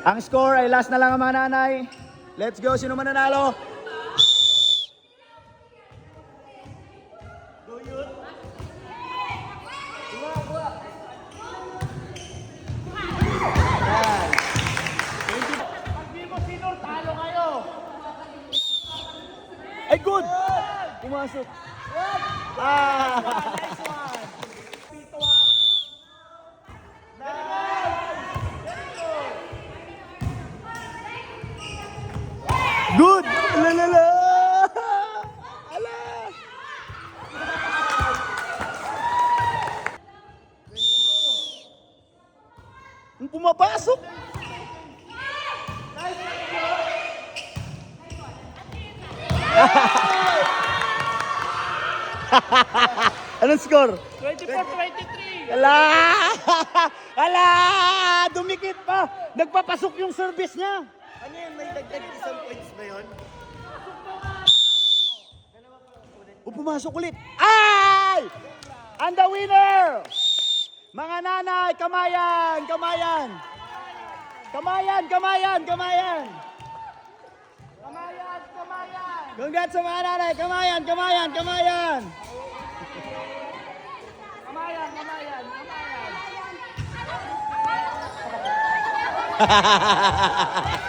Ang score ay last na lang ang mga nanay. Let's go, sino man nanalo? Ay, good! Pumasok. Ah! Good! Lalala! Ala! Ang pumapasok! Anong score? 24-23. Ala! Ala! Dumikit pa! Nagpapasok yung service niya! Ano yun? May dagdag isang points ba yun? O, pumasok ulit. Ay! And the winner! Mga nanay, kamayan! Kamayan! Kamayan! Kamayan! Kamayan! Kamayan, kamayan. Congrats sa mga nanay! Kamayan! Kamayan! Kamayan! Kamayan, kamayan, kamayan.